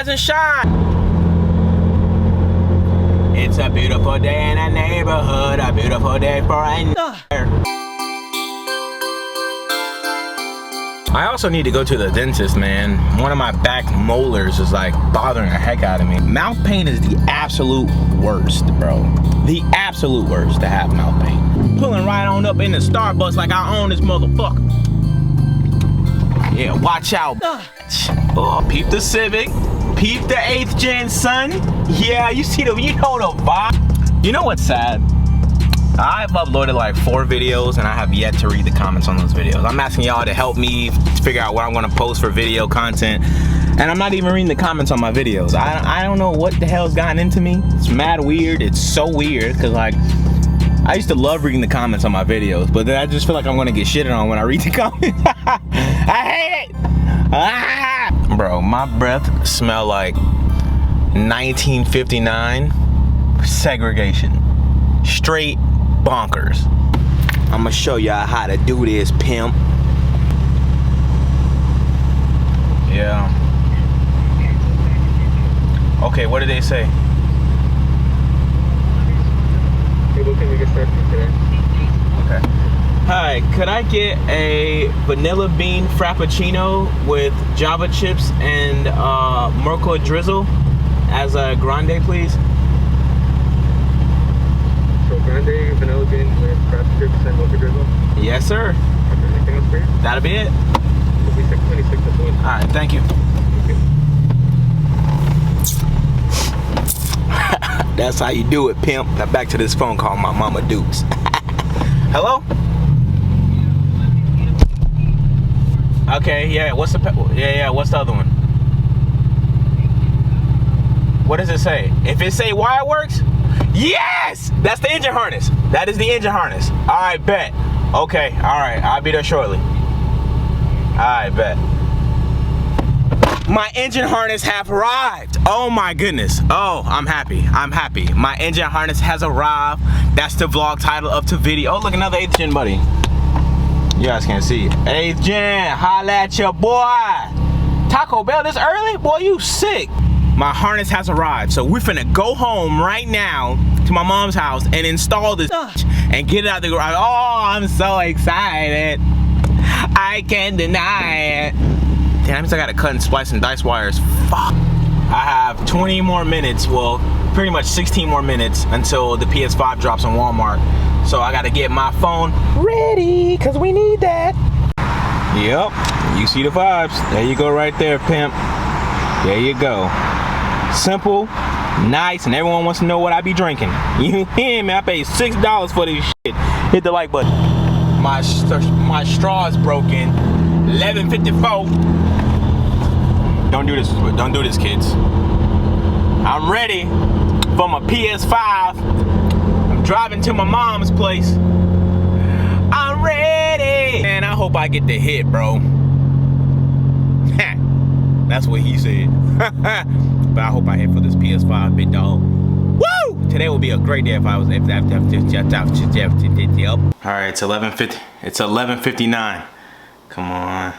rise and shine. It's a beautiful day in the neighborhood, a beautiful day for a I also need to go to the dentist, man. One of my back molars is like bothering the heck out of me. Mouth pain is the absolute worst, bro. The absolute worst to have mouth pain. Pulling right on up in the Starbucks like I own this motherfucker. Yeah, watch out. Oh, peep the Civic. Peep the 8th gen, son. Yeah, you see the, you know the vibe. You know what's sad? I've uploaded like 4 videos and I have yet to read the comments on those videos. I'm asking y'all to help me figure out what I'm gonna post for video content. And I'm not even reading the comments on my videos. I don't know what the hell's gotten into me. It's mad weird. It's so weird because like, I used to love reading the comments on my videos, but then I just feel like I'm gonna get shitted on when I read the comments. I hate it. Ah! Bro, my breath smell like 1959 segregation. Straight bonkers. I'm gonna show y'all how to do this, pimp. Yeah. Okay, what did they say? Okay. Hi, could I get a vanilla bean frappuccino with Java chips and Merkle drizzle as a grande, please? So grande, vanilla bean with frap chips and Merkle drizzle? Yes, sir. Okay, anything else for you? That'll be it. It'll be 626 this one. Alright, thank you. That's how you do it, pimp. Now back to this phone call my mama Dukes. Hello? Okay, yeah, what's the what's the other one? What does it say? If it say wire works? Yes! That's the engine harness. That is the engine harness. Alright, bet. Okay, alright, I'll be there shortly. Alright, bet. My engine harness have arrived. Oh my goodness. Oh, I'm happy. I'm happy. My engine harness has arrived. That's the vlog title of the video. Oh, look, another 8th gen buddy. You guys can't see it. 8th gen, holla at your boy. Taco Bell this early? Boy, you sick. My harness has arrived. So we're finna go home right now to my mom's house and install this and get it out the garage. Oh, I'm so excited. I can't deny it. Damn, that means I gotta cut and splice and dice wires. Fuck. I have 20 more minutes, well, pretty much 16 more minutes until the PS5 drops on Walmart. So I gotta get my phone ready, cause we need that. Yep, you see the vibes. There you go right there, pimp. There you go. Simple, nice, and everyone wants to know what I be drinking. You hear me? I paid $6 for this shit. Hit the like button. My straw is broken. 11:54. Don't do this. Don't do this, kids. I'm ready for my PS5. I'm driving to my mom's place. I'm ready. And I hope I get the hit, bro. That's what he said. But I hope I hit for this PS5, big dog. Woo! Today will be a great day if I was All right, it's 11:50. It's 11:59. Come on.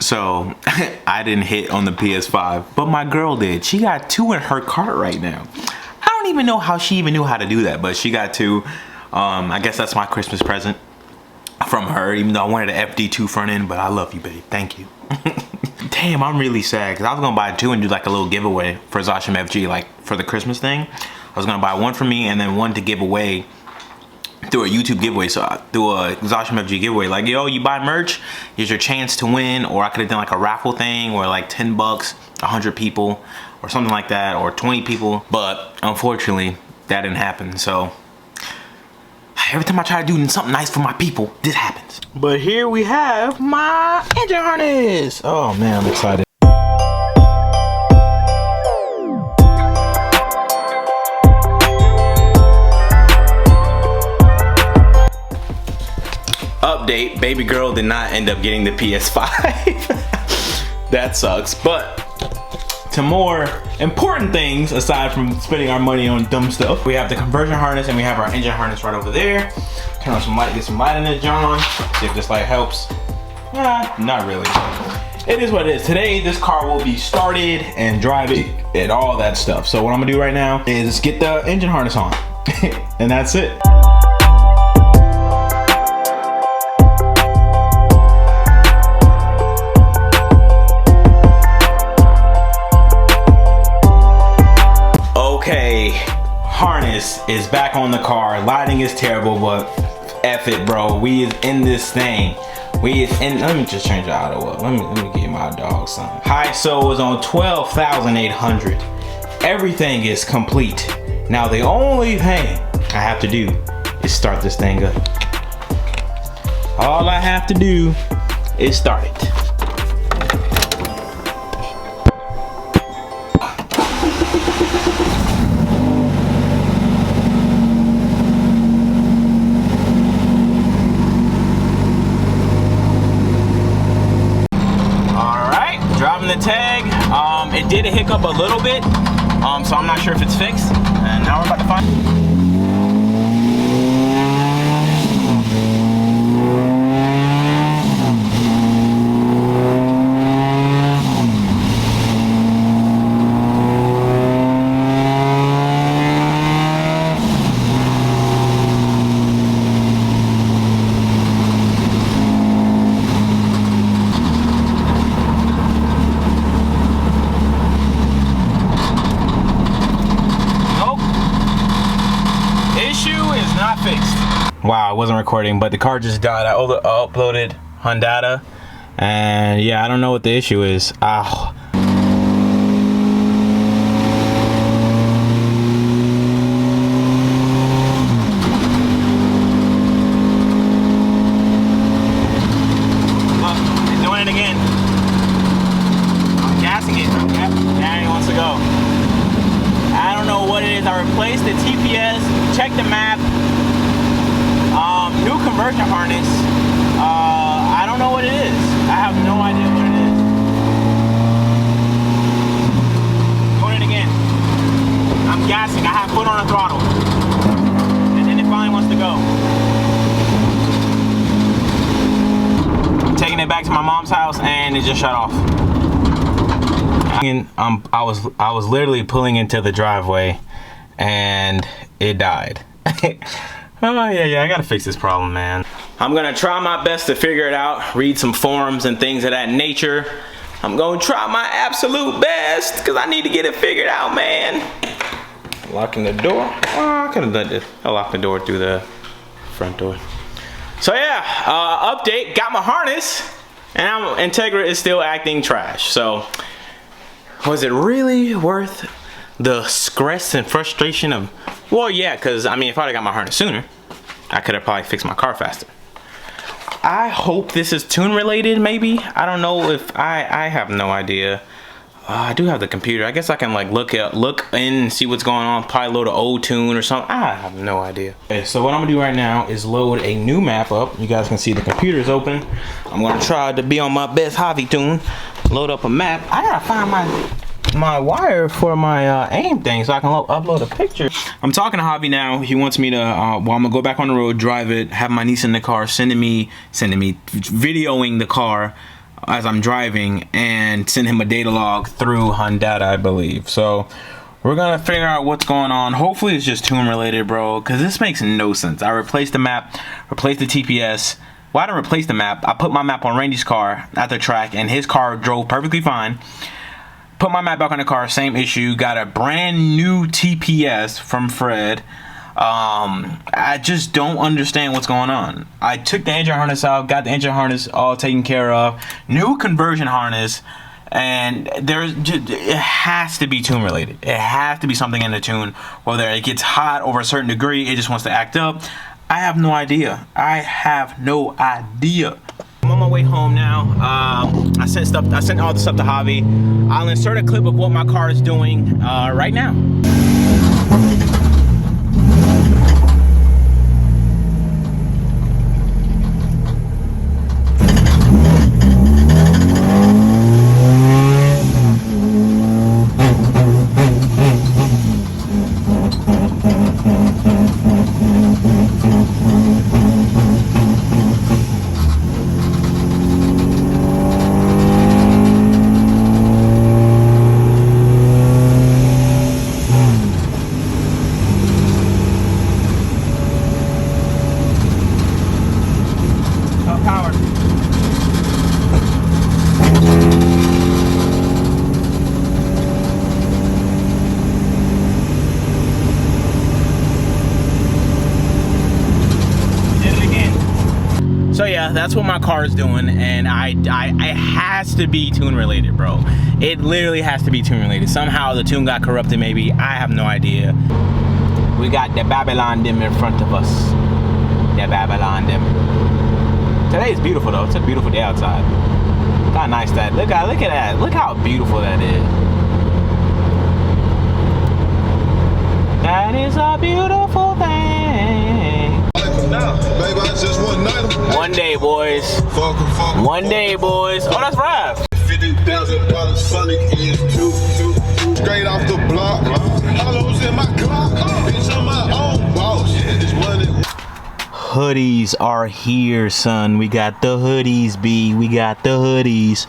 So I didn't hit on the PS5, but my girl did. She got 2 in her cart right now. I don't even know how she even knew how to do that, but she got 2. I guess that's my Christmas present from her, even though I wanted an FD2 front end, but I love you, babe. Thank you. Damn, I'm really sad because I was gonna buy 2 and do like a little giveaway for Zosh and FG, like for the Christmas thing. I was gonna buy 1 for me and then 1 to give away through a YouTube giveaway. So I do a Zosh and FG giveaway, like, yo, you buy merch, here's your chance to win. Or I could have done like a raffle thing where like 10 bucks, 100 people or something like that, or 20 people, but unfortunately that didn't happen. So every time I try to do something nice for my people, this happens. But here we have my engine harness. Oh man, I'm excited. update, baby girl did not end up getting the PS5. That sucks. But to more important things aside from spending our money on dumb stuff, we have the conversion harness and we have our engine harness right over there. Turn on some light, get some light in it, John. See if this light helps. Not really. It is what it is. Today, this car will be started and driving and all that stuff. So what I'm gonna do right now is get the engine harness on. And that's it. Okay, harness is back on the car. Lighting is terrible, but F it, bro. We is in this thing. We is in, let me just change the auto up. Let me give my dog something. ISO is on 12,800. Everything is complete. Now the only thing I have to do is start this thing up. All I have to do is start it. The tag, it did a hiccup a little bit, so I'm not sure if it's fixed, and now we're about to find. Wow, I wasn't recording, but the car just died. I uploaded Honda, and yeah, I don't know what the issue is. Ow. Look, it's doing it again. I'm gassing it. Yep, there he wants to go. I don't know what it is. I replaced the TPS, checked the map. New conversion harness. I don't know what it is. I have no idea what it is. Doing it again. I'm gassing. I have foot on the throttle. And then it finally wants to go. I'm taking it back to my mom's house and it just shut off. I was literally pulling into the driveway and it died. Oh yeah, I gotta fix this problem, man. I'm gonna try my best to figure it out, read some forums and things of that nature. I'm gonna try my absolute best, because I need to get it figured out, man. Locking the door. Oh, I could have done this. I locked the door through the front door. So yeah, update, got my harness, and Integra is still acting trash. So, was it really worth the stress and frustration of, well, yeah, because I mean, if I'd have got my harness sooner, I could have probably fixed my car faster. I hope this is tune related, maybe. I don't know if I have no idea. I do have the computer. I guess I can like look in and see what's going on. Probably load an old tune or something. I have no idea. Okay, so what I'm gonna do right now is load a new map up. You guys can see the computer is open. I'm gonna try to be on my best Tune. Load up a map. I gotta find my wire for my aim thing so I can upload a picture. I'm talking to Javi now. He wants me to well, I'm gonna go back on the road, drive it, have my niece in the car, sending me videoing the car as I'm driving, and send him a data log through Honda, I believe. So we're gonna figure out what's going on. Hopefully it's just tune related, bro, because this makes no sense. I replaced the map, replaced the TPS. Well, I didn't replace the map. I put my map on Randy's car at the track, and his car drove perfectly fine. Put my map back on the car, same issue. Got a brand new TPS from Fred. I just don't understand what's going on. I took the engine harness out, got the engine harness all taken care of. New conversion harness, and it has to be tune related. It has to be something in the tune, whether it gets hot over a certain degree, it just wants to act up. I have no idea. I have no idea. I'm on my way home now. I sent all the stuff to Javi. I'll insert a clip of what my car is doing right now. yeah, that's what my car is doing, and it has to be tune related, bro. It literally has to be tune related. Somehow the tune got corrupted, maybe. I have no idea. We got the Babylon Dim in front of us. The Babylon Dim. Today is beautiful though. It's a beautiful day outside. Look how nice that. Look at that. Look how beautiful that is. That is a beautiful thing. Baby, I just want night. One day, boys. One day, boys. Oh, that's Rav. $50,000 Sonic is two. Straight off the block. Hollows in my clock. Bitch, I'm my own boss. This money. Hoodies are here, son. We got the hoodies, B. We got the hoodies.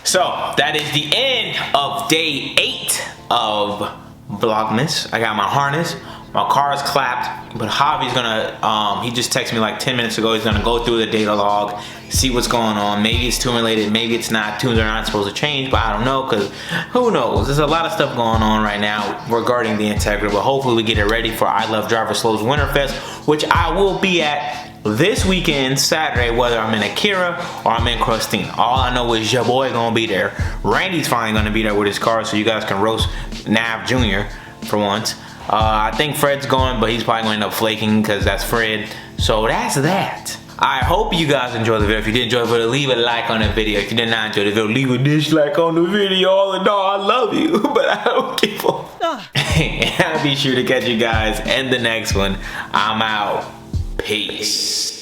So that is the end of day 8 of Vlogmas. I got my harness. My car is clapped, but Javi's gonna, he just texted me like 10 minutes ago. He's gonna go through the data log, see what's going on. Maybe it's tune related, maybe it's not. Tunes are not supposed to change, but I don't know, because who knows? There's a lot of stuff going on right now regarding the Integra, but hopefully we get it ready for I Love Driver Slow's Winterfest, which I will be at this weekend, Saturday, whether I'm in Akira or I'm in Crustine. All I know is your boy gonna be there. Randy's finally gonna be there with his car, so you guys can roast Nav Jr. for once. I think Fred's going, but he's probably going to end up flaking because that's Fred. So that's that. I hope you guys enjoyed the video. If you did enjoy the video, leave a like on the video. If you did not enjoy the video, leave a dislike on the video. All in all, I love you, but I don't give a And I'll be sure to catch you guys in the next one. I'm out. Peace.